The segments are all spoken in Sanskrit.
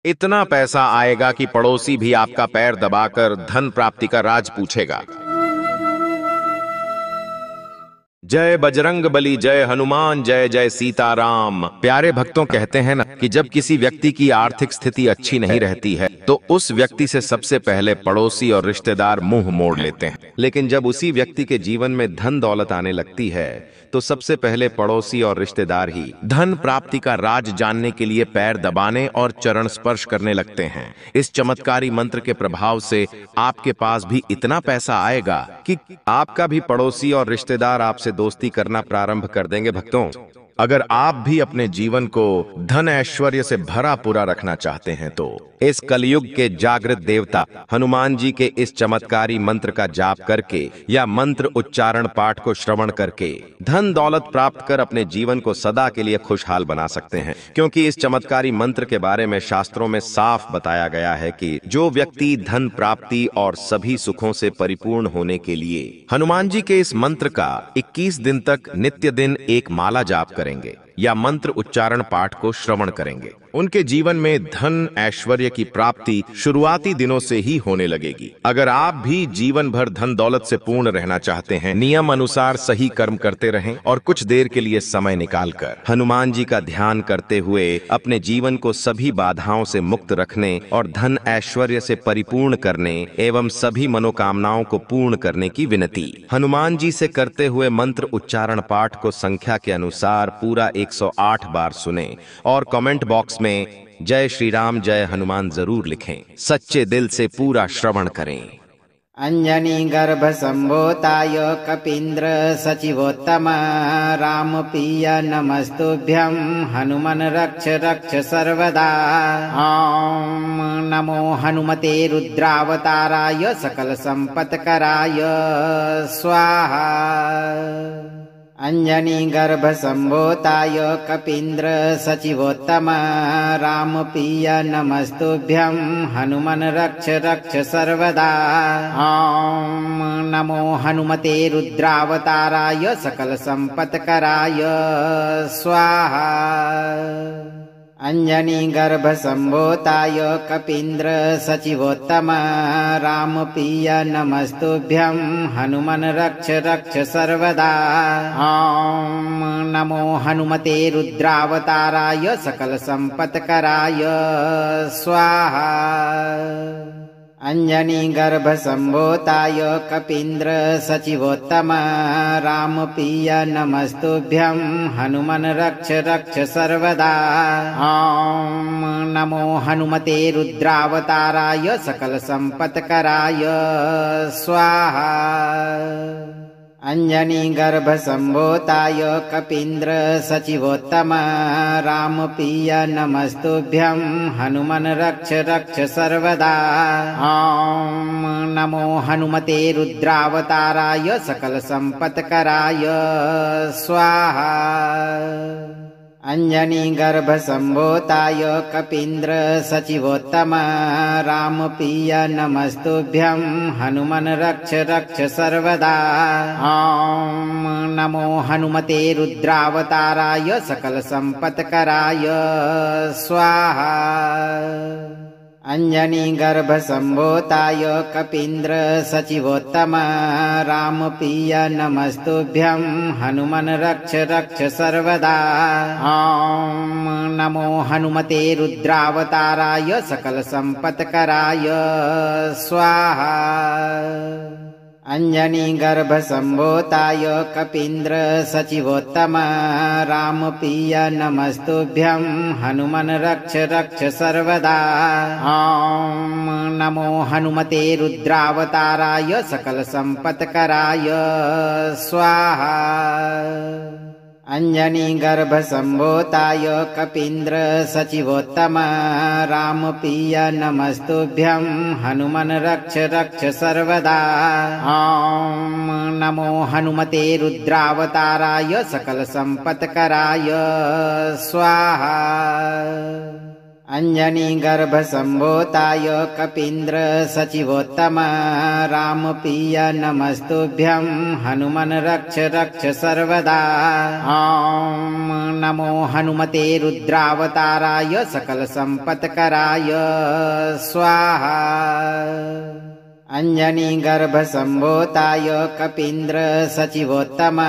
इतना पैसा आएगा कि पड़ोसी भी आपका पैर दबाकर धन प्राप्ति का राज पूछेगा। जय बजरंग बली, जय हनुमान, जय जय सीताराम। प्यारे भक्तों, कहते हैं ना कि जब किसी व्यक्ति की आर्थिक स्थिति अच्छी नहीं रहती है तो उस व्यक्ति से सबसे पहले पड़ोसी और रिश्तेदार मुंह मोड़ लेते हैं, लेकिन जब उसी व्यक्ति के जीवन में धन दौलत आने लगती है तो सबसे पहले पड़ोसी और रिश्तेदार ही धन प्राप्ति का राज जानने के लिए पैर दबाने और चरण स्पर्श करने लगते हैं। इस चमत्कारी मंत्र के प्रभाव से आपके पास भी इतना पैसा आएगा कि आपका भी पड़ोसी और रिश्तेदार आपसे दोस्ती करना प्रारंभ कर देंगे। भक्तों, अगर आप भी अपने जीवन को धन ऐश्वर्य से भरा पूरा रखना चाहते हैं तो इस कलयुग के जागृत देवता हनुमान जी के इस चमत्कारी मंत्र का जाप करके या मंत्र उच्चारण पाठ को श्रवण करके धन दौलत प्राप्त कर अपने जीवन को सदा के लिए खुशहाल बना सकते हैं। क्योंकि इस चमत्कारी मंत्र के बारे में शास्त्रों में साफ बताया गया है कि जो व्यक्ति धन प्राप्ति और सभी सुखों से परिपूर्ण होने के लिए हनुमान जी के इस मंत्र का 21 दिन तक नित्य दिन एक माला जाप करेंगे या मंत्र उच्चारण पाठ को श्रवण करेंगे, उनके जीवन में धन ऐश्वर्य की प्राप्ति शुरुआती दिनों से ही होने लगेगी। अगर आप भी जीवन भर धन दौलत से पूर्ण रहना चाहते हैं, नियम अनुसार सही कर्म करते रहें और कुछ देर के लिए समय निकालकर हनुमान जी का ध्यान करते हुए अपने जीवन को सभी बाधाओं से मुक्त रखने और धन ऐश्वर्य से परिपूर्ण करने एवं सभी मनोकामनाओं को पूर्ण करने की विनती। हनुमान जी से करते हुए मंत्र उच्चारण पाठ को संख्या के अनुसार पूरा 108 बार सुने और कमेंट बॉक्स में जय श्री राम जय हनुमान जरूर लिखें। सच्चे दिल से पूरा श्रवण करें। अंजनी गर्भ संभोताय कपींद्र सचिवोत्तम राम पिय नमस्तुभ्यं हनुमन रक्ष रक्ष सर्वदा। ओम नमो हनुमते रुद्रावताराय सकल संपत्कराय स्वाहा। अंजनी गर्भ संभोताय कपींद्र सचिवोत्तम राम पिय नमस्तुभ्यं हनुमन रक्ष रक्ष सर्वदा। ओम नमो हनुमते रुद्रावताराय सकल संपत्कराय स्वाहा। अंजनी गर्भ संभोताय कपींद्र सचिवोत्तम राम पिय नमस्तुभ्यं हनुमन रक्ष रक्ष सर्वदा। ओम नमो हनुमते रुद्रावताराय सकल संपत्कराय स्वाहा। अंजनी गर्भ संभोताय कपींद्र सचिवोत्तम राम पिय नमस्तुभ्यं हनुमन रक्ष रक्ष सर्वदा। ओम नमो हनुमते रुद्रावताराय सकल संपत्कराय स्वाहा। अंजनी गर्भ संभोताय कपींद्र सचिवोत्तम राम पिय नमस्तुभ्यं हनुमन रक्ष रक्ष सर्वदा। ओम नमो हनुमते रुद्रावताराय सकल संपत्कराय स्वाहा। अंजनी गर्भ संभोताय कपींद्र सचिवोत्तम राम पिय नमस्तुभ्यं हनुमन रक्ष रक्ष सर्वदा। ओम नमो हनुमते रुद्रावताराय सकल संपत्कराय स्वाहा। अंजनी गर्भ संभोताय कपींद्र सचिवोत्तम राम पिय नमस्तुभ्यं हनुमन रक्ष रक्ष सर्वदा। ओम नमो हनुमते रुद्रावताराय सकल संपत्कराय स्वाहा। अंजनी गर्भ संभोताय कपींद्र सचिवोत्तम राम पिय नमस्तुभ्यं हनुमन रक्ष रक्ष सर्वदा। ओम नमो हनुमते रुद्रावताराय सकल संपत्कराय स्वाहा। अंजनी गर्भ संभोताय कपींद्र सचिवोत्तम राम पिय नमस्तुभ्यं हनुमन रक्ष रक्ष सर्वदा। ओम नमो हनुमते रुद्रावताराय सकल संपत्कराय स्वाहा। अंजनी गर्भ संभूताय कपीन्द्र सचिवोत्तम रामप्रिय नमस्तुभ्यं हनुमन् रक्ष रक्ष सर्वदा। ॐ नमो हनुमते रुद्रावताराय सकल संपत्कराय स्वाहा। अंजनी गर्भ संभूताय कपीन्द्र सचिवोत्तम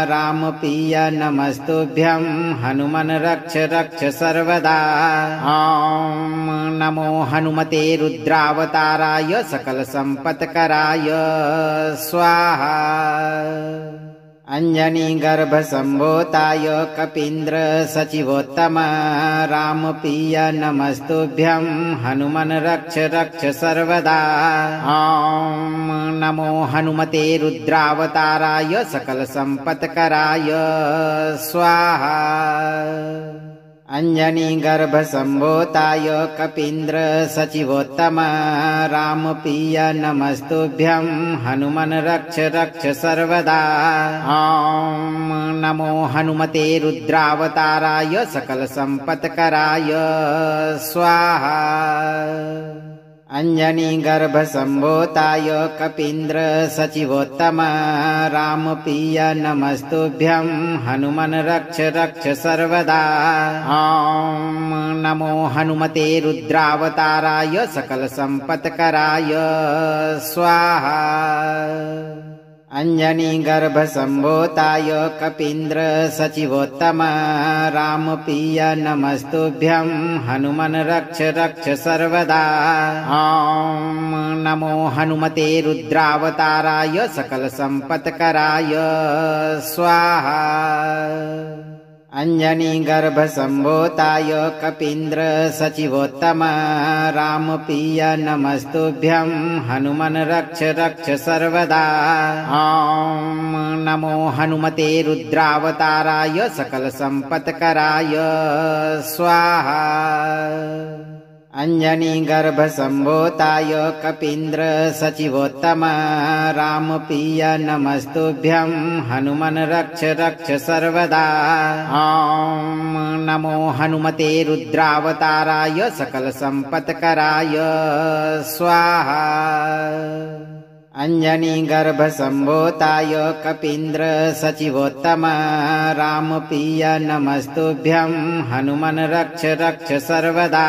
रामप्रिय नमस्तुभ्यं हनुमन् रक्ष रक्ष सर्वदा। ॐ नमो हनुमते रुद्रावताराय सकल संपत्कराय स्वाहा। अंजनी गर्भ संभूताय कपीन्द्र सचिवोत्तम रामप्रिय नमस्तुभ्यं हनुमन् रक्ष रक्ष सर्वदा। ॐ नमो हनुमते रुद्रावताराय सकल संपत्कराय स्वाहा। अंजनी गर्भ संभूताय कपीन्द्र सचिवोत्तम रामप्रिय नमस्तुभ्यं हनुमन् रक्ष रक्ष सर्वदा। ॐ नमो हनुमते रुद्रावताराय सकल संपत्कराय स्वाहा। अंजनी गर्भ संभूताय कपीन्द्र सचिवोत्तम रामप्रिय नमस्तुभ्यं हनुमन् रक्ष रक्ष सर्वदा। ॐ नमो हनुमते रुद्रावताराय सकल संपत्कराय स्वाहा। अंजनी गर्भ संभूताय कपीन्द्र सचिवोत्तम रामप्रिय नमस्तुभ्यं हनुमन् रक्ष रक्ष सर्वदा। ॐ नमो हनुमते रुद्रावताराय सकल संपत्कराय स्वाहा। अंजनी गर्भ संभूताय कपीन्द्र सचिवोत्तम रामप्रिय नमस्तुभ्यं हनुमन् रक्ष रक्ष सर्वदा। ॐ नमो हनुमते रुद्रावताराय सकल संपत्कराय स्वाहा। अंजनी गर्भ संभूताय कपीन्द्र सचिवोत्तम रामप्रिय नमस्तुभ्यं हनुमन् रक्ष रक्ष सर्वदा। ॐ नमो हनुमते रुद्रावताराय सकल संपत्कराय स्वाहा। अंजनी गर्भ संभूताय कपीन्द्र सचिवोत्तम रामप्रिय नमस्तुभ्यं हनुमन् रक्ष रक्ष सर्वदा।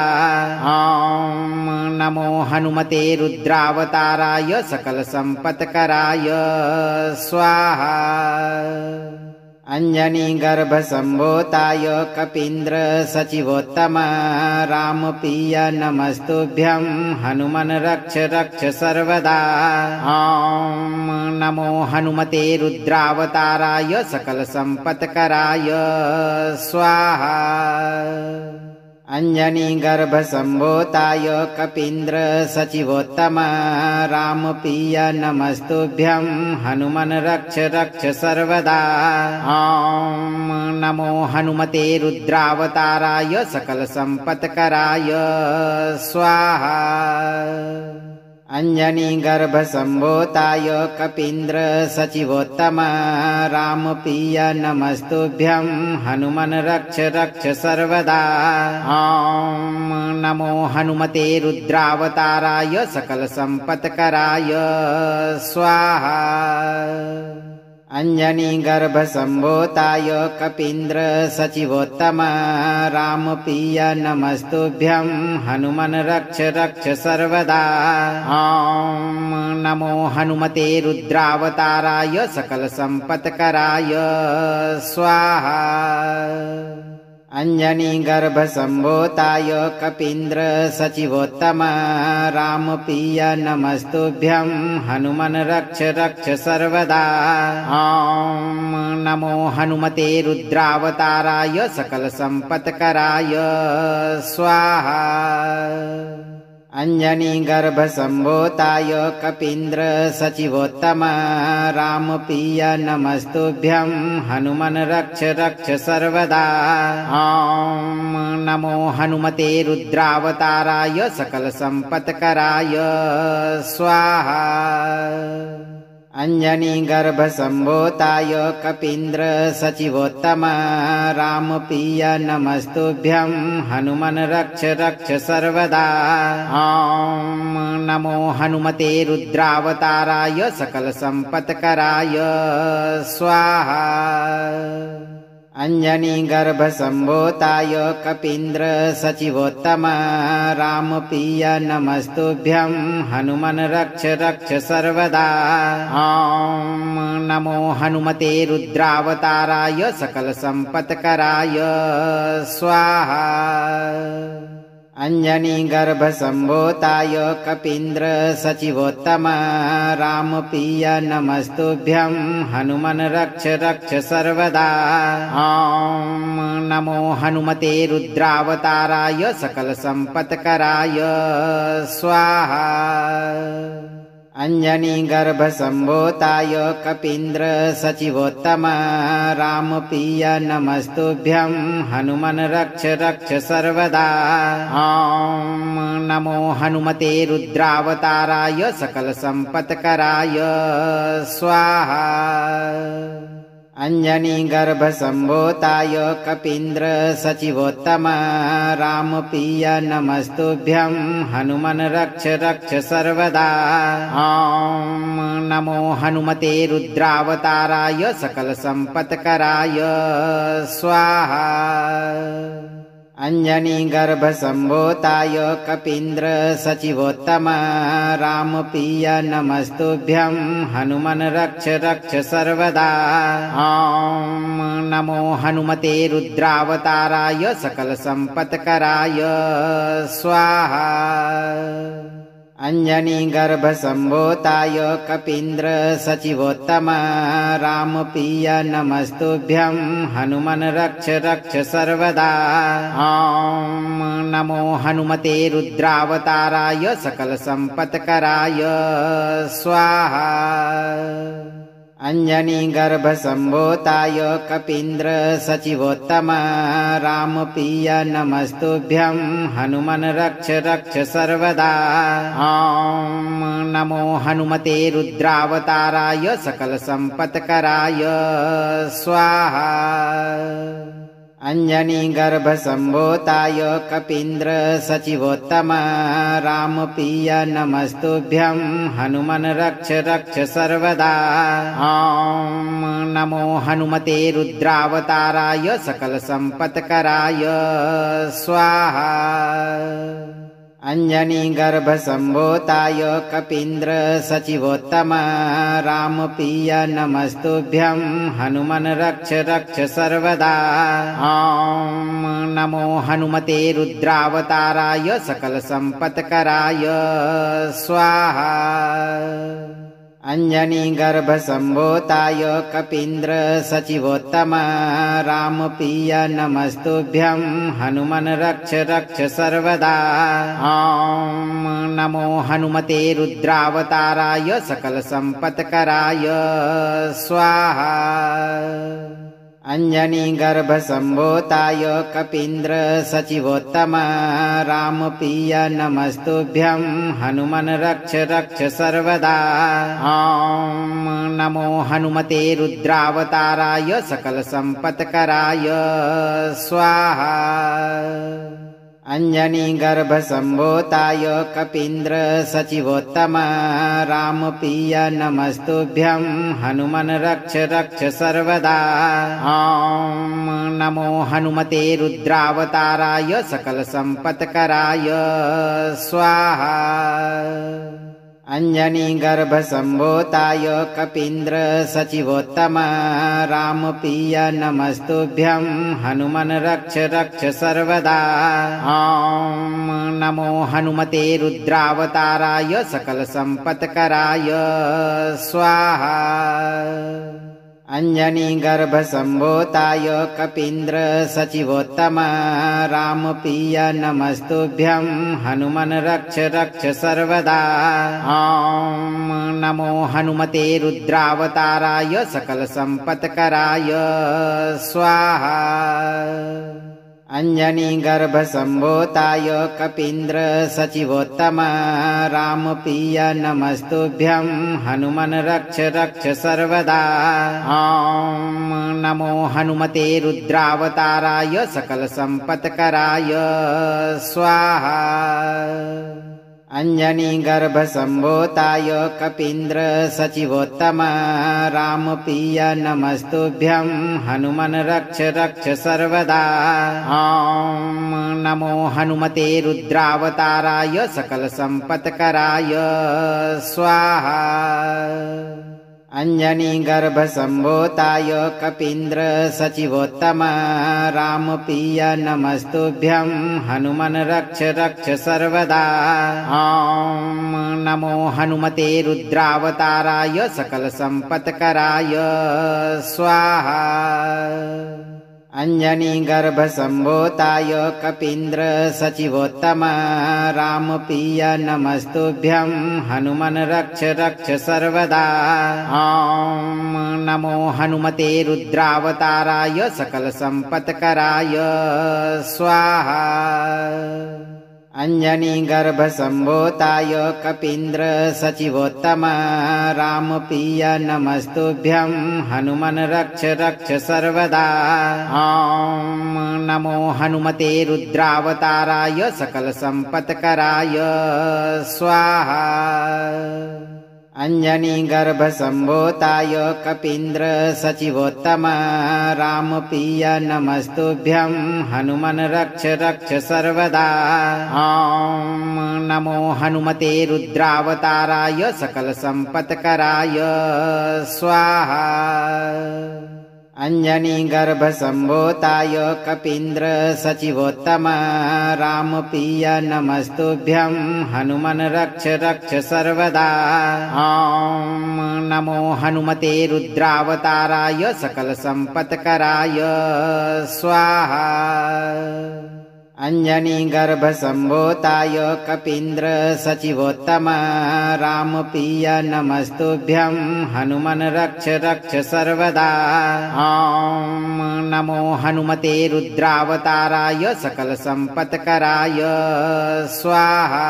ॐ नमो हनुमते रुद्रावताराय सकल संपत्कराय स्वाहा। अंजनी गर्भ संभूताय कपीन्द्र सचिवोत्तम रामप्रिय नमस्तुभ्यं हनुमन् रक्ष रक्ष सर्वदा। ॐ नमो हनुमते रुद्रावताराय सकल संपत्कराय स्वाहा। अंजनी गर्भ संभूताय कपीन्द्र सचिवोत्तम रामप्रिय नमस्तुभ्यं हनुमन् रक्ष रक्ष सर्वदा। ॐ नमो हनुमते रुद्रावताराय सकल संपत्कराय स्वाहा। अंजनी गर्भ संभूताय कपीन्द्र सचिवोत्तम रामप्रिय नमस्तुभ्यं हनुमन् रक्ष रक्ष सर्वदा। ॐ नमो हनुमते रुद्रावताराय सकल संपत्कराय स्वाहा। अंजनी गर्भ संभूताय कपीन्द्र सचिवोत्तम रामप्रिय नमस्तुभ्यं हनुमन् रक्ष रक्ष सर्वदा। ॐ नमो हनुमते रुद्रावताराय सकल संपत्कराय स्वाहा। अंजनी गर्भ संभूताय कपीन्द्र सचिवोत्तम रामप्रिय नमस्तुभ्यं हनुमन् रक्ष रक्ष सर्वदा। ॐ नमो हनुमते रुद्रावताराय सकल संपत्कराय स्वाहा। अंजनी गर्भ संभूताय कपीन्द्र सचिवोत्तम रामप्रिय नमस्तुभ्यं हनुमन् रक्ष रक्ष सर्वदा। ॐ नमो हनुमते रुद्रावताराय सकल संपत्कराय स्वाहा। अंजनी गर्भ संभूताय कपीन्द्र सचिवोत्तम रामप्रिय नमस्तुभ्यं हनुमन् रक्ष रक्ष सर्वदा। ॐ नमो हनुमते रुद्रावताराय सकल संपत्कराय स्वाहा। अंजनी गर्भ संभूताय कपीन्द्र सचिवोत्तम रामप्रिय नमस्तुभ्यं हनुमन् रक्ष रक्ष सर्वदा। ॐ नमो हनुमते रुद्रावताराय सकल संपत्कराय स्वाहा। अंजनी गर्भ संभूताय कपीन्द्र सचिवोत्तम रामप्रिय नमस्तुभ्यं हनुमन् रक्ष रक्ष सर्वदा। ॐ नमो हनुमते रुद्रावताराय सकल संपत्कराय स्वाहा। अंजनी गर्भ संभूताय कपीन्द्र सचिवोत्तम रामप्रिय नमस्तुभ्यं हनुमन् रक्ष रक्ष सर्वदा। ॐ नमो हनुमते रुद्रावताराय सकल संपत्कराय स्वाहा। अंजनी गर्भ संभूताय कपीन्द्र सचिवोत्तम रामप्रिय नमस्तुभ्यं हनुमन् रक्ष रक्ष सर्वदा। ॐ नमो हनुमते रुद्रावताराय सकल संपत्कराय स्वाहा। अंजनी गर्भ संभूताय कपीन्द्र सचिवोत्तम रामप्रिय नमस्तुभ्यं हनुमन् रक्ष रक्ष सर्वदा। ॐ नमो हनुमते रुद्रावताराय सकल संपत्कराय स्वाहा। अंजनी गर्भ संभूताय कपीन्द्र सचिवोत्तम रामप्रिय नमस्तुभ्यं हनुमन् रक्ष रक्ष सर्वदा। ॐ नमो हनुमते रुद्रावताराय सकल संपत्कराय स्वाहा। अंजनी गर्भ संभूताय कपीन्द्र सचिवोत्तम रामप्रिय नमस्तुभ्यं हनुमन् रक्ष रक्ष सर्वदा। ॐ नमो हनुमते रुद्रावताराय सकल संपत्कराय स्वाहा। अंजनी गर्भ संभूताय कपीन्द्र सचिवोत्तम रामप्रिय नमस्तुभ्यं हनुमन् रक्ष रक्ष सर्वदा। ॐ नमो हनुमते रुद्रावताराय सकल संपत्कराय स्वाहा। अंजनी गर्भ संभूताय कपीन्द्र सचिवोत्तम रामप्रिय नमस्तुभ्यं हनुमन् रक्ष रक्ष सर्वदा। ॐ नमो हनुमते रुद्रावताराय सकल संपत्कराय स्वाहा। अंजनी गर्भ संभूताय कपीन्द्र सचिवोत्तम रामप्रिय नमस्तुभ्यं हनुमन् रक्ष रक्ष सर्वदा। ॐ नमो हनुमते रुद्रावताराय सकल संपत्कराय स्वाहा। अंजनी गर्भ संभूताय कपीन्द्र सचिवोत्तम रामप्रिय नमस्तुभ्यं हनुमन् रक्ष रक्ष सर्वदा। ॐ नमो हनुमते रुद्रावताराय सकल संपत्कराय स्वाहा। अंजनी गर्भ संभूताय कपीन्द्र सचिवोत्तम रामप्रिय नमस्तुभ्यं हनुमन् रक्ष रक्ष सर्वदा। ॐ नमो हनुमते रुद्रावताराय सकल संपत्कराय स्वाहा। अंजनी गर्भ संभूताय कपीन्द्र सचिवोत्तम रामप्रिय नमस्तुभ्यं हनुमन् रक्ष रक्ष सर्वदा। ॐ नमो हनुमते रुद्रावताराय सकल संपत्कराय स्वाहा। अंजनी गर्भ संभूताय कपीन्द्र सचिवोत्तम रामप्रिय नमस्तुभ्यं हनुमन् रक्ष रक्ष सर्वदा। ॐ नमो हनुमते रुद्रावताराय सकल संपत्कराय स्वाहा। अञ्जनीगर्भसम्भूताय कपीन्द्र सचिवोत्तम रामप्रिय नमस्तुभ्यं हनुमन् रक्ष रक्ष सर्वदा। ॐ नमो हनुमते रुद्रावताराय सकलसम्पत्कराय स्वाहा। अञ्जनीगर्भसम्भूताय कपीन्द्र सचिवोत्तम रामप्रिय नमस्तुभ्यं हनुमन् रक्ष रक्ष सर्वदा। ॐ नमो हनुमते रुद्रावताराय सकलसम्पत्कराय स्वाहा। अञ्जनीगर्भसम्भूताय कपीन्द्र सचिवोत्तम रामप्रिय नमस्तुभ्यं हनुमन् रक्ष रक्ष सर्वदा। ॐ नमो हनुमते रुद्रावताराय सकलसम्पत्कराय स्वाहा। अञ्जनीगर्भसम्भूताय कपीन्द्र सचिवोत्तम रामप्रिय नमस्तुभ्यं हनुमन् रक्ष रक्ष सर्वदा। ॐ नमो हनुमते रुद्रावताराय सकलसम्पत्कराय स्वाहा। अञ्जनीगर्भसम्भूताय कपीन्द्र सचिवोत्तम रामप्रिय नमस्तुभ्यं हनुमन् रक्ष रक्ष सर्वदा। ॐ नमो हनुमते रुद्रावताराय सकलसम्पत्कराय स्वाहा। अञ्जनीगर्भसम्भूताय कपीन्द्र सचिवोत्तम रामप्रिय नमस्तुभ्यं हनुमन् रक्ष रक्ष सर्वदा। ॐ नमो हनुमते रुद्रावताराय सकलसम्पत्कराय स्वाहा। अञ्जनीगर्भसम्भूताय कपीन्द्र सचिवोत्तम रामप्रिय नमस्तुभ्यं हनुमन् रक्ष रक्ष सर्वदा। ॐ नमो हनुमते रुद्रावताराय सकलसम्पत्कराय स्वाहा। अञ्जनीगर्भसम्भूताय कपीन्द्र सचिवोत्तम रामप्रिय नमस्तुभ्यं हनुमन् रक्ष रक्ष सर्वदा। ॐ नमो हनुमते रुद्रावताराय सकलसम्पत्कराय स्वाहा।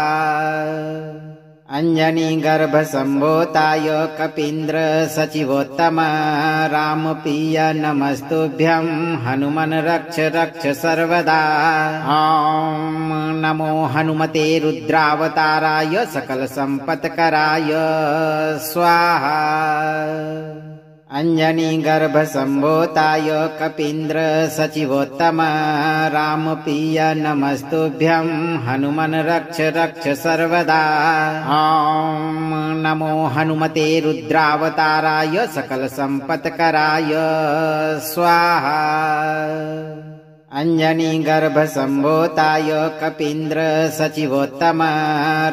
अञ्जनीगर्भसम्भूताय कपीन्द्र सचिवोत्तम रामप्रिय नमस्तुभ्यं हनुमन् रक्ष रक्ष सर्वदा। ॐ नमो हनुमते रुद्रावताराय सकलसम्पत्कराय स्वाहा। अञ्जनीगर्भसम्भूताय कपीन्द्र सचिवोत्तम रामप्रिय नमस्तुभ्यं हनुमन् रक्ष रक्ष सर्वदा। ॐ नमो हनुमते रुद्रावताराय सकलसम्पत्कराय स्वाहा। अञ्जनीगर्भसम्भूताय कपीन्द्र सचिवोत्तम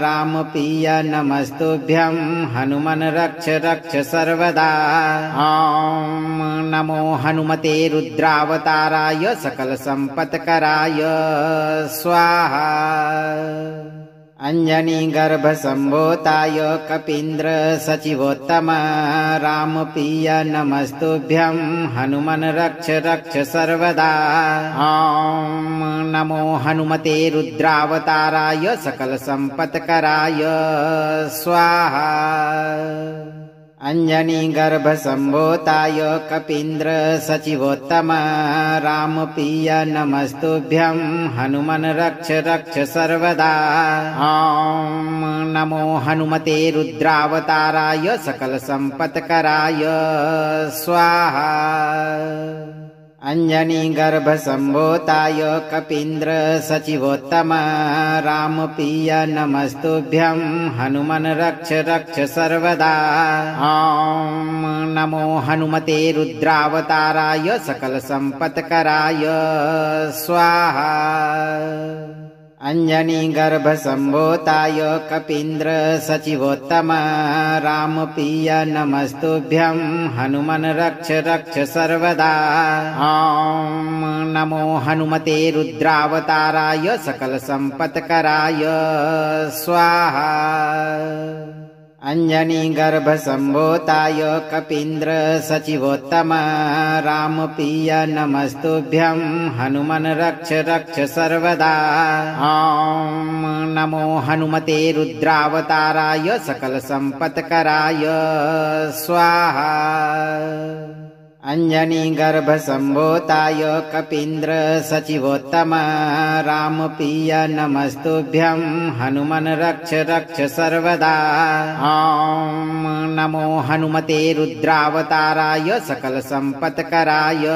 रामप्रिय नमस्तुभ्यं हनुमन् रक्ष रक्ष सर्वदा। ॐ नमो हनुमते रुद्रावताराय सकलसम्पत्कराय स्वाहा। अञ्जनीगर्भसम्भूताय कपीन्द्र सचिवोत्तम रामप्रिय नमस्तुभ्यं हनुमन् रक्ष रक्ष सर्वदा। ॐ नमो हनुमते रुद्रावताराय सकलसम्पत्कराय स्वाहा। अञ्जनीगर्भसम्भूताय कपीन्द्र सचिवोत्तम रामप्रिय नमस्तुभ्यं हनुमन् रक्ष रक्ष सर्वदा। ॐ नमो हनुमते रुद्रावताराय सकलसम्पत्कराय स्वाहा। अञ्जनीगर्भसम्भूताय कपीन्द्र सचिवोत्तम रामप्रिय नमस्तुभ्यं हनुमन् रक्ष रक्ष सर्वदा। ॐ नमो हनुमते रुद्रावताराय सकलसम्पत्कराय स्वाहा। अञ्जनीगर्भसम्भूताय कपीन्द्र सचिवोत्तम रामप्रिय नमस्तुभ्यं हनुमन् रक्ष रक्ष सर्वदा। ॐ नमो हनुमते रुद्रावताराय सकलसम्पत्कराय स्वाहा। अंजनी गर्भ संभूताय कपीन्द्र सचिवोत्तम रामप्रिय नमस्तुभ्यं हनुमन् रक्ष रक्ष सर्वदा। ॐ नमो हनुमते रुद्रावताराय सकल संपत्कराय स्वाहा। अंजनी गर्भ संभूताय कपीन्द्र सचिवोत्तम रामप्रिय नमस्तुभ्यं हनुमन् रक्ष रक्ष सर्वदा। ॐ नमो हनुमते रुद्रावताराय सकल संपत्कराय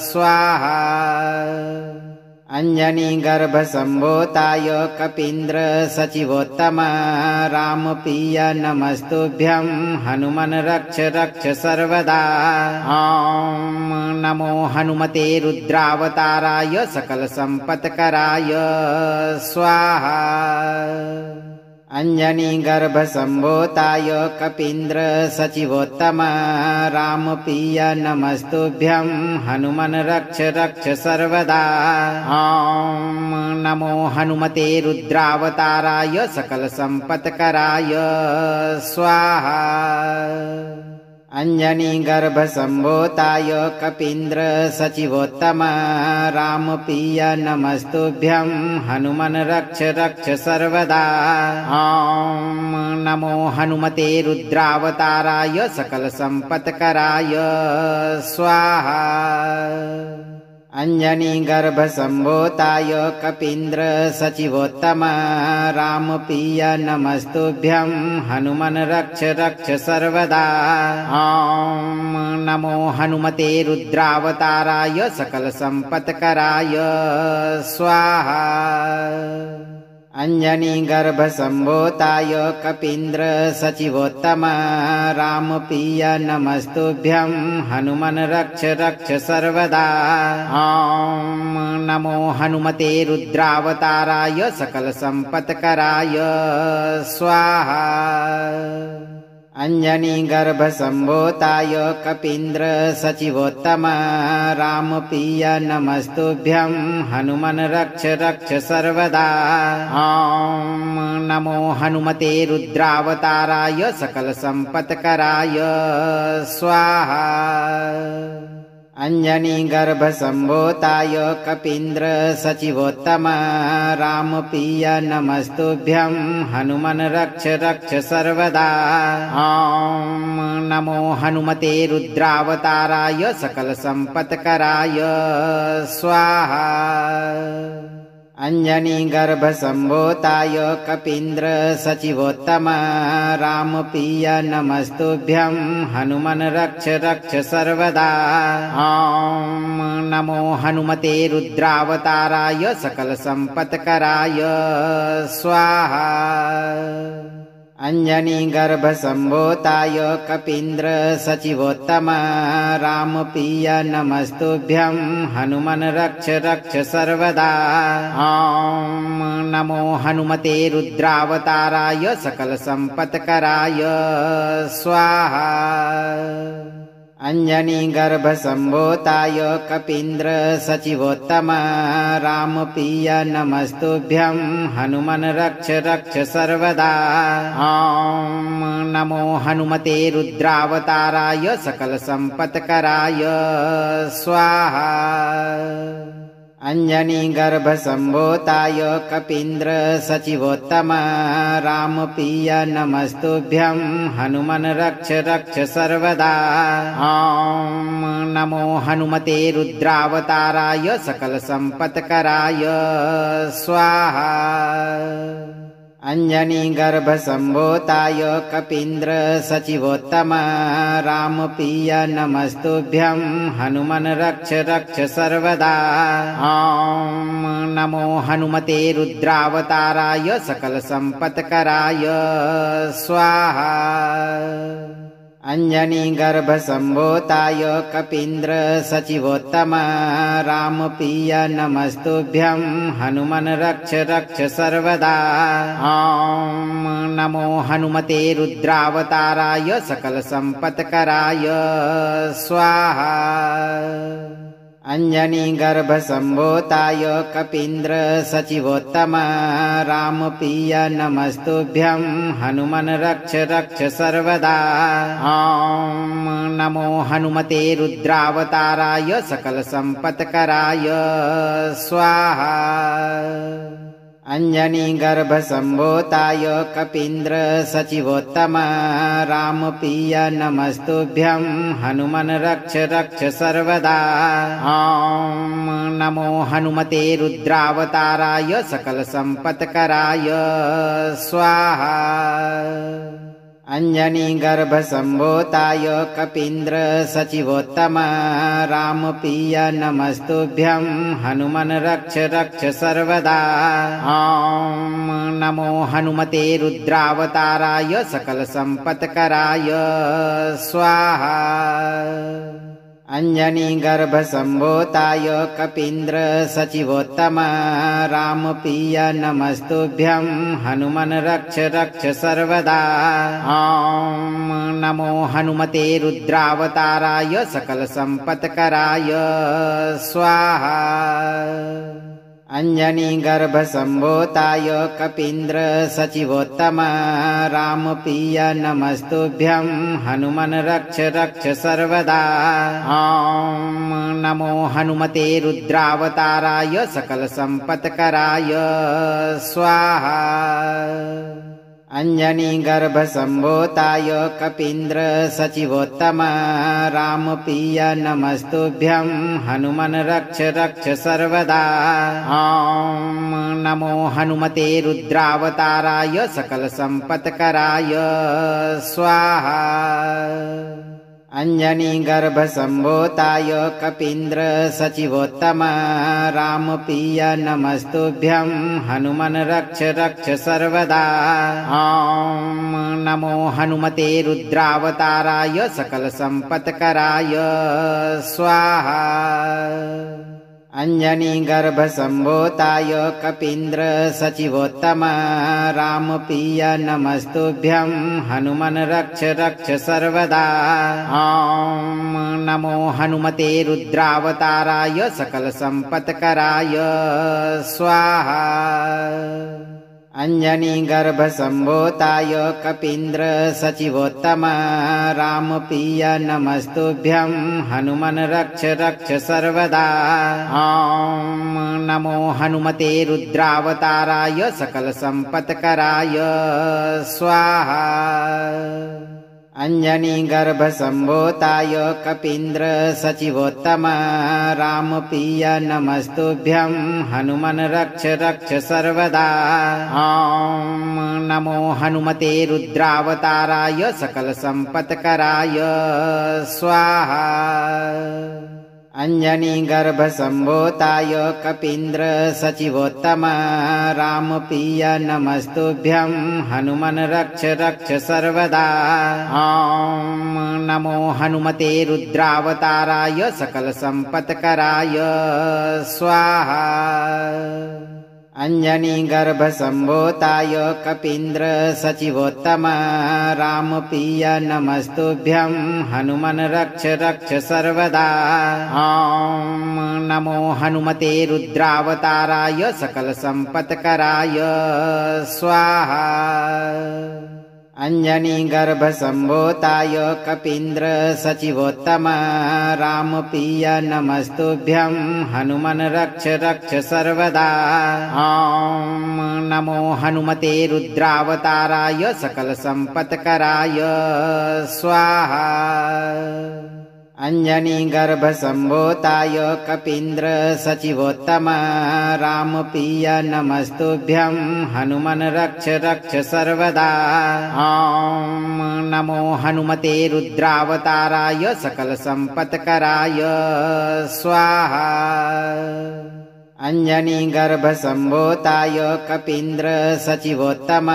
स्वाहा। अंजनी गर्भ संभूताय कपीन्द्र सचिवोत्तम रामप्रिय नमस्तुभ्यं हनुमन् रक्ष रक्ष सर्वदा। ॐ नमो हनुमते रुद्रावताराय सकल संपत्कराय स्वाहा। अंजनी गर्भ संभूताय कपीन्द्र सचिवोत्तम रामप्रिय नमस्तुभ्यं हनुमन् रक्ष रक्ष सर्वदा। ॐ नमो हनुमते रुद्रावताराय सकल संपत्कराय स्वाहा। अंजनी गर्भ संभूताय कपीन्द्र सचिवोत्तम रामप्रिय नमस्तुभ्यं हनुमन् रक्ष रक्ष सर्वदा। ॐ नमो हनुमते रुद्रावताराय सकल संपत्कराय स्वाहा। अंजनी गर्भ संभूताय कपीन्द्र सचिवोत्तम रामप्रिय नमस्तुभ्यं हनुमन् रक्ष रक्ष सर्वदा। ॐ नमो हनुमते रुद्रावताराय सकल संपत्कराय स्वाहा। अंजनी गर्भ संभूताय कपीन्द्र सचिवोत्तम रामप्रिय नमस्तुभ्यं हनुमन् रक्ष रक्ष सर्वदा। ॐ नमो हनुमते रुद्रावताराय सकल संपत्कराय स्वाहा। अंजनी गर्भ संभूताय कपीन्द्र सचिवोत्तम रामप्रिय नमस्तुभ्यं हनुमन् रक्ष रक्ष सर्वदा। ॐ नमो हनुमते रुद्रावताराय सकल संपत्कराय स्वाहा। अंजनी गर्भ संभूताय कपीन्द्र सचिवोत्तम रामप्रिय नमस्तुभ्यं हनुमन् रक्ष रक्ष सर्वदा। ॐ नमो हनुमते रुद्रावताराय सकल संपत्कराय स्वाहा। अंजनी गर्भ संभूताय कपीन्द्र सचिवोत्तम रामप्रिय नमस्तुभ्यं हनुमन् रक्ष रक्ष सर्वदा। ॐ नमो हनुमते रुद्रावताराय सकल संपत्कराय स्वाहा। अंजनी गर्भ संभूताय कपीन्द्र सचिवोत्तम रामप्रिय नमस्तुभ्यं हनुमन् रक्ष रक्ष सर्वदा। ॐ नमो हनुमते रुद्रावताराय सकल संपत्कराय स्वाहा। अंजनी गर्भ संभूताय कपीन्द्र सचिवोत्तम रामप्रिय नमस्तुभ्यं हनुमन् रक्ष रक्ष सर्वदा। ॐ नमो हनुमते रुद्रावताराय सकल संपत्कराय स्वाहा। अंजनी गर्भ संभूताय कपीन्द्र सचिवोत्तम रामप्रिय नमस्तुभ्यं हनुमन् रक्ष रक्ष सर्वदा। ॐ नमो हनुमते रुद्रावताराय सकल संपत्कराय स्वाहा। अंजनी गर्भ संभूताय कपीन्द्र सचिवोत्तम रामप्रिय नमस्तुभ्यं हनुमन् रक्ष रक्ष सर्वदा। ॐ नमो हनुमते रुद्रावताराय सकल संपत्कराय स्वाहा। अंजनी गर्भ संभूताय कपीन्द्र सचिवोत्तम रामप्रिय नमस्तुभ्यं हनुमन् रक्ष रक्ष सर्वदा। ॐ नमो हनुमते रुद्रावताराय सकल संपत्कराय स्वाहा। अंजनी गर्भ संभूताय कपीन्द्र सचिवोत्तम रामप्रिय नमस्तुभ्यं हनुमन् रक्ष रक्ष सर्वदा। ॐ नमो हनुमते रुद्रावताराय सकल संपत्कराय स्वाहा। अंजनी गर्भ संभूताय कपीन्द्र सचिवोत्तम रामप्रिय नमस्तुभ्यं हनुमन् रक्ष रक्ष सर्वदा। ॐ नमो हनुमते रुद्रावताराय सकल संपत्कराय स्वाहा। अंजनी गर्भ संभूताय कपीन्द्र सचिवोत्तम रामप्रिय नमस्तुभ्यं हनुमन् रक्ष रक्ष सर्वदा। ॐ नमो हनुमते रुद्रावताराय सकल संपत्कराय स्वाहा। अंजनी गर्भ संभूताय कपीन्द्र सचिवोत्तम रामप्रिय नमस्तुभ्यं हनुमन् रक्ष रक्ष सर्वदा। ॐ नमो हनुमते रुद्रावताराय सकल संपत्कराय स्वाहा। अंजनी गर्भ संभूताय कपीन्द्र सचिवोत्तम रामप्रिय नमस्तुभ्यं हनुमन् रक्ष रक्ष सर्वदा। ॐ नमो हनुमते रुद्रावताराय सकल संपत्कराय स्वाहा। अंजनी गर्भ संभूताय कपीन्द्र सचिवोत्तम रामप्रिय नमस्तुभ्यं हनुमन् रक्ष रक्ष सर्वदा। ॐ नमो हनुमते रुद्रावताराय सकल संपत्कराय स्वाहा। अंजनी गर्भ संभूताय कपीन्द्र सचिवोत्तम रामप्रिय नमस्तुभ्यं हनुमन् रक्ष रक्ष सर्वदा। ॐ नमो हनुमते रुद्रावताराय सकल संपत्कराय स्वाहा। अंजनी गर्भ संभूताय कपीन्द्र सचिवोत्तम रामप्रिय नमस्तुभ्यं हनुमन् रक्ष रक्ष सर्वदा। ॐ नमो हनुमते रुद्रावताराय सकल संपत्कराय स्वाहा। अंजनी गर्भ संभूताय कपीन्द्र सचिवोत्तम रामप्रिय नमस्तुभ्यं हनुमन् रक्ष रक्ष सर्वदा। ॐ नमो हनुमते रुद्रावताराय सकल संपत्कराय स्वाहा। अंजनी गर्भ संभूताय कपीन्द्र सचिवोत्तम रामप्रिय नमस्तुभ्यं हनुमन् रक्ष रक्ष सर्वदा। ॐ नमो हनुमते रुद्रावताराय सकल संपत्कराय स्वाहा। अंजनी गर्भ संभूताय कपीन्द्र सचिवोत्तम रामप्रिय नमस्तुभ्यं हनुमन् रक्ष रक्ष सर्वदा। ॐ नमो हनुमते रुद्रावताराय सकल संपत्कराय स्वाहा। अंजनी गर्भ संभूताय कपीन्द्र सचिवोत्तम रामप्रिय नमस्तुभ्यं हनुमन् रक्ष रक्ष सर्वदा। ॐ नमो हनुमते रुद्रावताराय सकल संपत्कराय स्वाहा। अंजनी गर्भ संभूताय कपीन्द्र सचिवोत्तम रामप्रिय नमस्तुभ्यं हनुमन् रक्ष रक्ष सर्वदा। ॐ नमो हनुमते रुद्रावताराय सकल संपत्कराय स्वाहा। अंजनी गर्भ संभूताय कपीन्द्र सचिवोत्तम रामप्रिय नमस्तुभ्यं हनुमन् रक्ष रक्ष सर्वदा। ॐ नमो हनुमते रुद्रावताराय सकल संपत्कराय स्वाहा। अंजनी गर्भ संभूताय कपीन्द्र सचिवोत्तम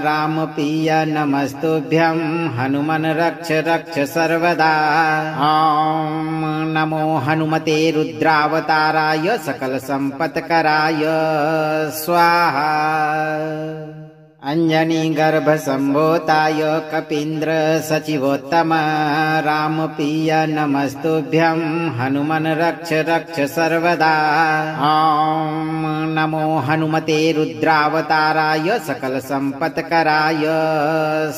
रामप्रिय नमस्तुभ्यं हनुमन् रक्ष रक्ष सर्वदा। ॐ नमो हनुमते रुद्रावताराय सकल संपत्कराय स्वाहा। अंजनी गर्भ संभूताय कपीन्द्र सचिवोत्तम रामप्रिय नमस्तुभ्यं हनुमन् रक्ष रक्ष सर्वदा। ॐ नमो हनुमते रुद्रावताराय सकल संपत्कराय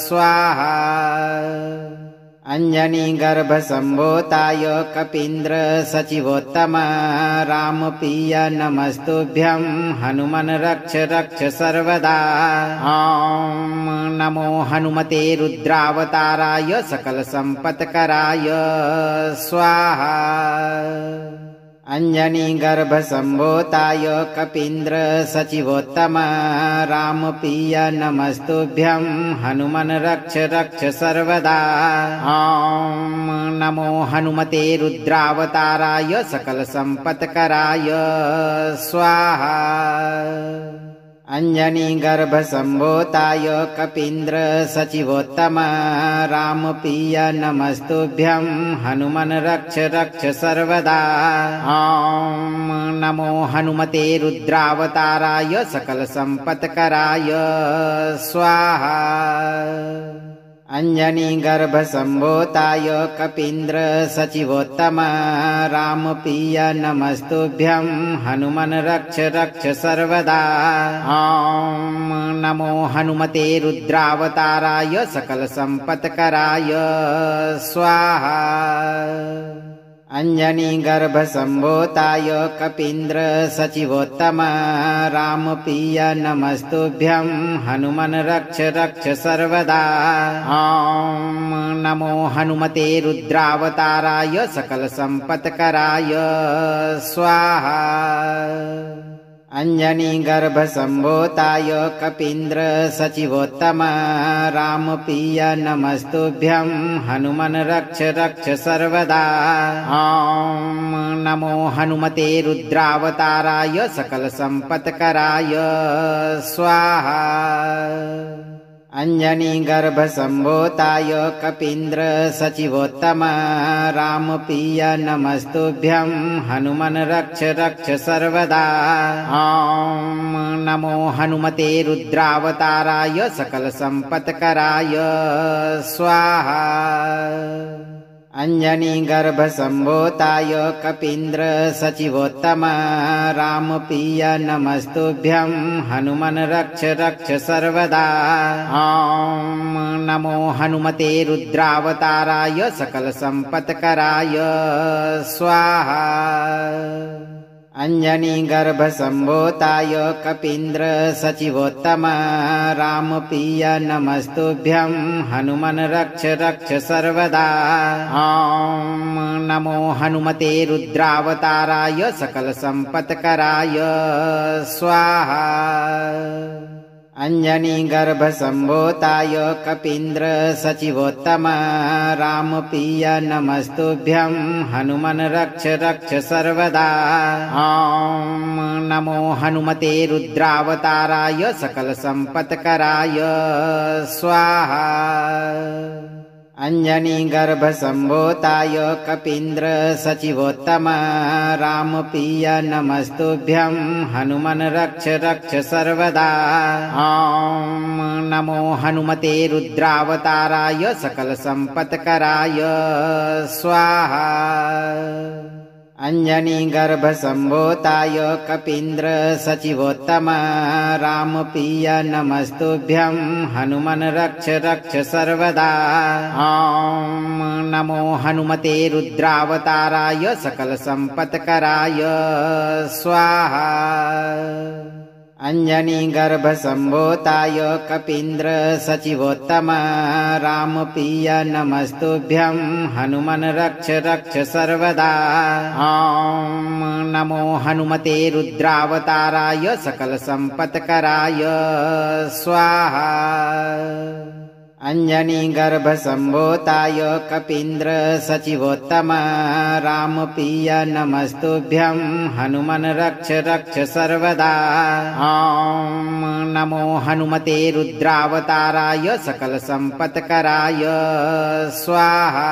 स्वाहा। अंजनी गर्भ संभूताय कपीन्द्र सचिवोत्तम रामप्रिय नमस्तुभ्यं हनुमन् रक्ष रक्ष सर्वदा। ॐ नमो हनुमते रुद्रावताराय सकल संपत्कराय स्वाहा। अंजनी गर्भ संभूताय कपीन्द्र सचिवोत्तम रामप्रिय नमस्तुभ्यं हनुमन् रक्ष रक्ष सर्वदा। ॐ नमो हनुमते रुद्रावताराय सकल संपत्कराय स्वाहा। अंजनी गर्भ संभूताय कपीन्द्र सचिवोत्तम रामप्रिय नमस्तुभ्यं हनुमन् रक्ष रक्ष सर्वदा। ॐ नमो हनुमते रुद्रावताराय सकल संपत्कराय स्वाहा। अंजनी गर्भ संभूताय कपीन्द्र सचिवोत्तम रामप्रिय नमस्तुभ्यं हनुमन् रक्ष रक्ष सर्वदा। ॐ नमो हनुमते रुद्रावताराय सकल संपत्कराय स्वाहा। अंजनी गर्भ संभूताय कपीन्द्र सचिवोत्तम रामप्रिय नमस्तुभ्यं हनुमन् रक्ष रक्ष सर्वदा। ॐ नमो हनुमते रुद्रावताराय सकल संपत्कराय स्वाहा। अंजनी गर्भ संभूताय कपीन्द्र सचिवोत्तम रामप्रिय नमस्तुभ्यं हनुमन् रक्ष रक्ष सर्वदा। ॐ नमो हनुमते रुद्रावताराय सकल संपत्कराय स्वाहा। अंजनी गर्भ संभूताय कपीन्द्र सचिवोत्तम रामप्रिय नमस्तुभ्यं हनुमन् रक्ष रक्ष सर्वदा। ॐ नमो हनुमते रुद्रावताराय सकल संपत्कराय स्वाहा। अंजनी गर्भ संभूताय कपीन्द्र सचिवोत्तम रामप्रिय नमस्तुभ्यं हनुमन् रक्ष रक्ष सर्वदा। ॐ नमो हनुमते रुद्रावताराय सकल संपत्कराय स्वाहा। अंजनी गर्भ संभूताय कपीन्द्र सचिवोत्तम रामप्रिय नमस्तुभ्यं हनुमन् रक्ष रक्ष सर्वदा। ॐ नमो हनुमते रुद्रावताराय सकल संपत्कराय स्वाहा। अंजनी गर्भ संभूताय कपीन्द्र सचिवोत्तम रामप्रिय नमस्तुभ्यं हनुमन् रक्ष रक्ष सर्वदा। ॐ नमो हनुमते रुद्रावताराय सकल संपत्कराय स्वाहा। अंजनी गर्भ संभूताय कपीन्द्र सचिवोत्तम रामप्रिय नमस्तुभ्यं हनुमन् रक्ष रक्ष सर्वदा। ॐ नमो हनुमते रुद्रावताराय सकल संपत्कराय स्वाहा। अंजनी गर्भ संभूताय कपीन्द्र सचिवोत्तम रामप्रिय नमस्तुभ्यं हनुमन् रक्ष रक्ष सर्वदा। ॐ नमो हनुमते रुद्रावताराय सकल संपत्कराय स्वाहा। अंजनी गर्भ संभूताय कपीन्द्र सचिवोत्तम रामप्रिय नमस्तुभ्यं हनुमन् रक्ष रक्ष सर्वदा। ॐ नमो हनुमते रुद्रावताराय सकल संपत्कराय स्वाहा। अंजनी गर्भ संभूताय कपीन्द्र सचिवोत्तम रामप्रिय नमस्तुभ्यं हनुमन् रक्ष रक्ष सर्वदा। ॐ नमो हनुमते रुद्रावताराय सकल संपत्कराय स्वाहा।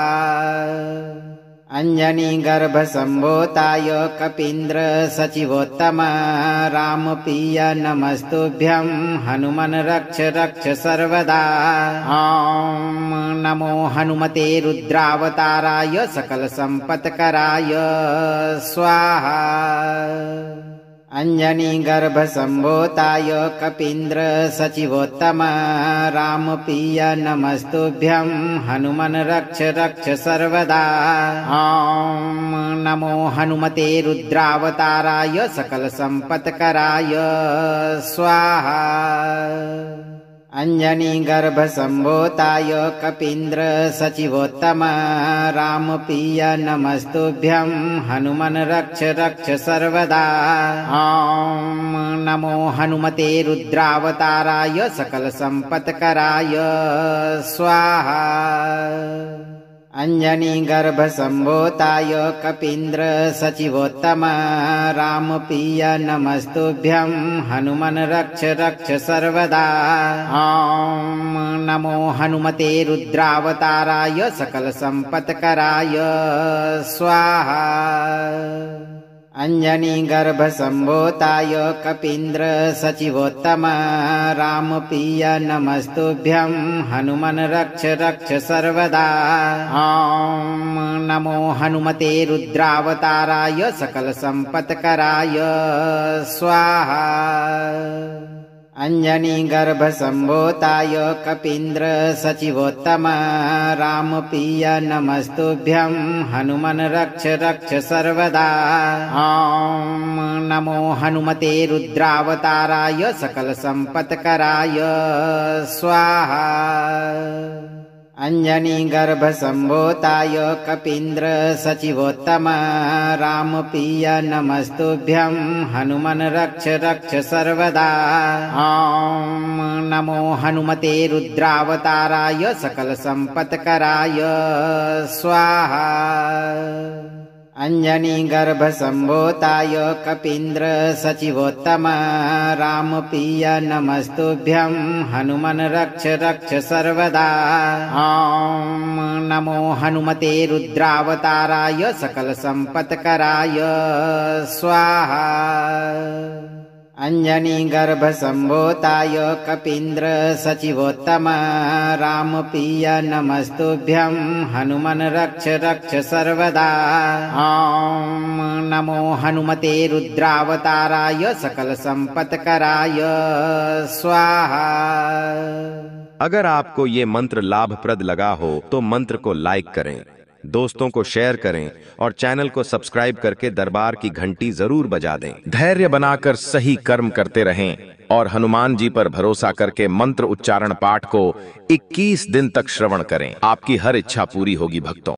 अंजनी गर्भ संभूताय कपीन्द्र सचिवोत्तम राम प्रिय नमस्तुभ्यं हनुमन रक्ष रक्ष सर्वदा। ॐ नमो हनुमते रुद्रावताराय सकल संपत्कराय स्वाहा। अंजनी गर्भ संभूताय कपीन्द्र सचिवोत्तम राम प्रिय नमस्तुभ्यं हनुमन रक्ष रक्ष सर्वदा। ॐ नमो हनुमते रुद्रावताराय सकल संपत्कराय स्वाहा। अंजनी गर्भ संभूताय कपीन्द्र सचिवोत्तम राम प्रिय नमस्तुभ्यं हनुमन रक्ष रक्ष सर्वदा। ॐ नमो हनुमते रुद्रावताराय सकल संपत्कराय स्वाहा। अंजनी गर्भ संभूताय कपीन्द्र सचिवोत्तम राम प्रिय नमस्तुभ्यं हनुमन रक्ष रक्ष सर्वदा। ॐ नमो हनुमते रुद्रावताराय सकल संपत्कराय स्वाहा। अंजनी गर्भ संभूताय कपीन्द्र सचिवोत्तम राम प्रिय नमस्तुभ्यं हनुमन रक्ष रक्ष सर्वदा। ॐ नमो हनुमते रुद्रावताराय सकल संपत्कराय स्वाहा। अंजनी गर्भ संभूताय कपीन्द्र सचिवोत्तम राम प्रिय नमस्तुभ्यं हनुमन रक्ष रक्ष सर्वदा। ॐ नमो हनुमते रुद्रावताराय सकल संपत्कराय स्वाहा। अंजनी गर्भ संभूताय कपीन्द्र सचिवोत्तम राम प्रिय नमस्तुभ्यं हनुमन रक्ष रक्ष सर्वदा। ॐ नमो हनुमते रुद्रावताराय सकल संपत्कराय स्वाहा। अंजनी गर्भ संभूताय कपीन्द्र सचिवोत्तम राम प्रिय नमस्तुभ्यं हनुमन रक्ष रक्ष सर्वदा। ॐ नमो हनुमते रुद्रावताराय सकल संपत्कराय स्वाहा। अंजनी गर्भ संभूताय कपीन्द्र सचिवोत्तम राम प्रिय नमस्तुभ्यं हनुमन रक्ष रक्ष सर्वदा। ॐ नमो हनुमते रुद्रावताराय सकल संपत्कराय स्वाहा। अगर आपको ये मंत्र लाभप्रद लगा हो तो मंत्र को लाइक करें, दोस्तों को शेयर करें और चैनल को सब्सक्राइब करके दरबार की घंटी जरूर बजा दें। धैर्य बनाकर सही कर्म करते रहें और हनुमान जी पर भरोसा करके मंत्र उच्चारण पाठ को 21 दिन तक श्रवण करें। आपकी हर इच्छा पूरी होगी भक्तों।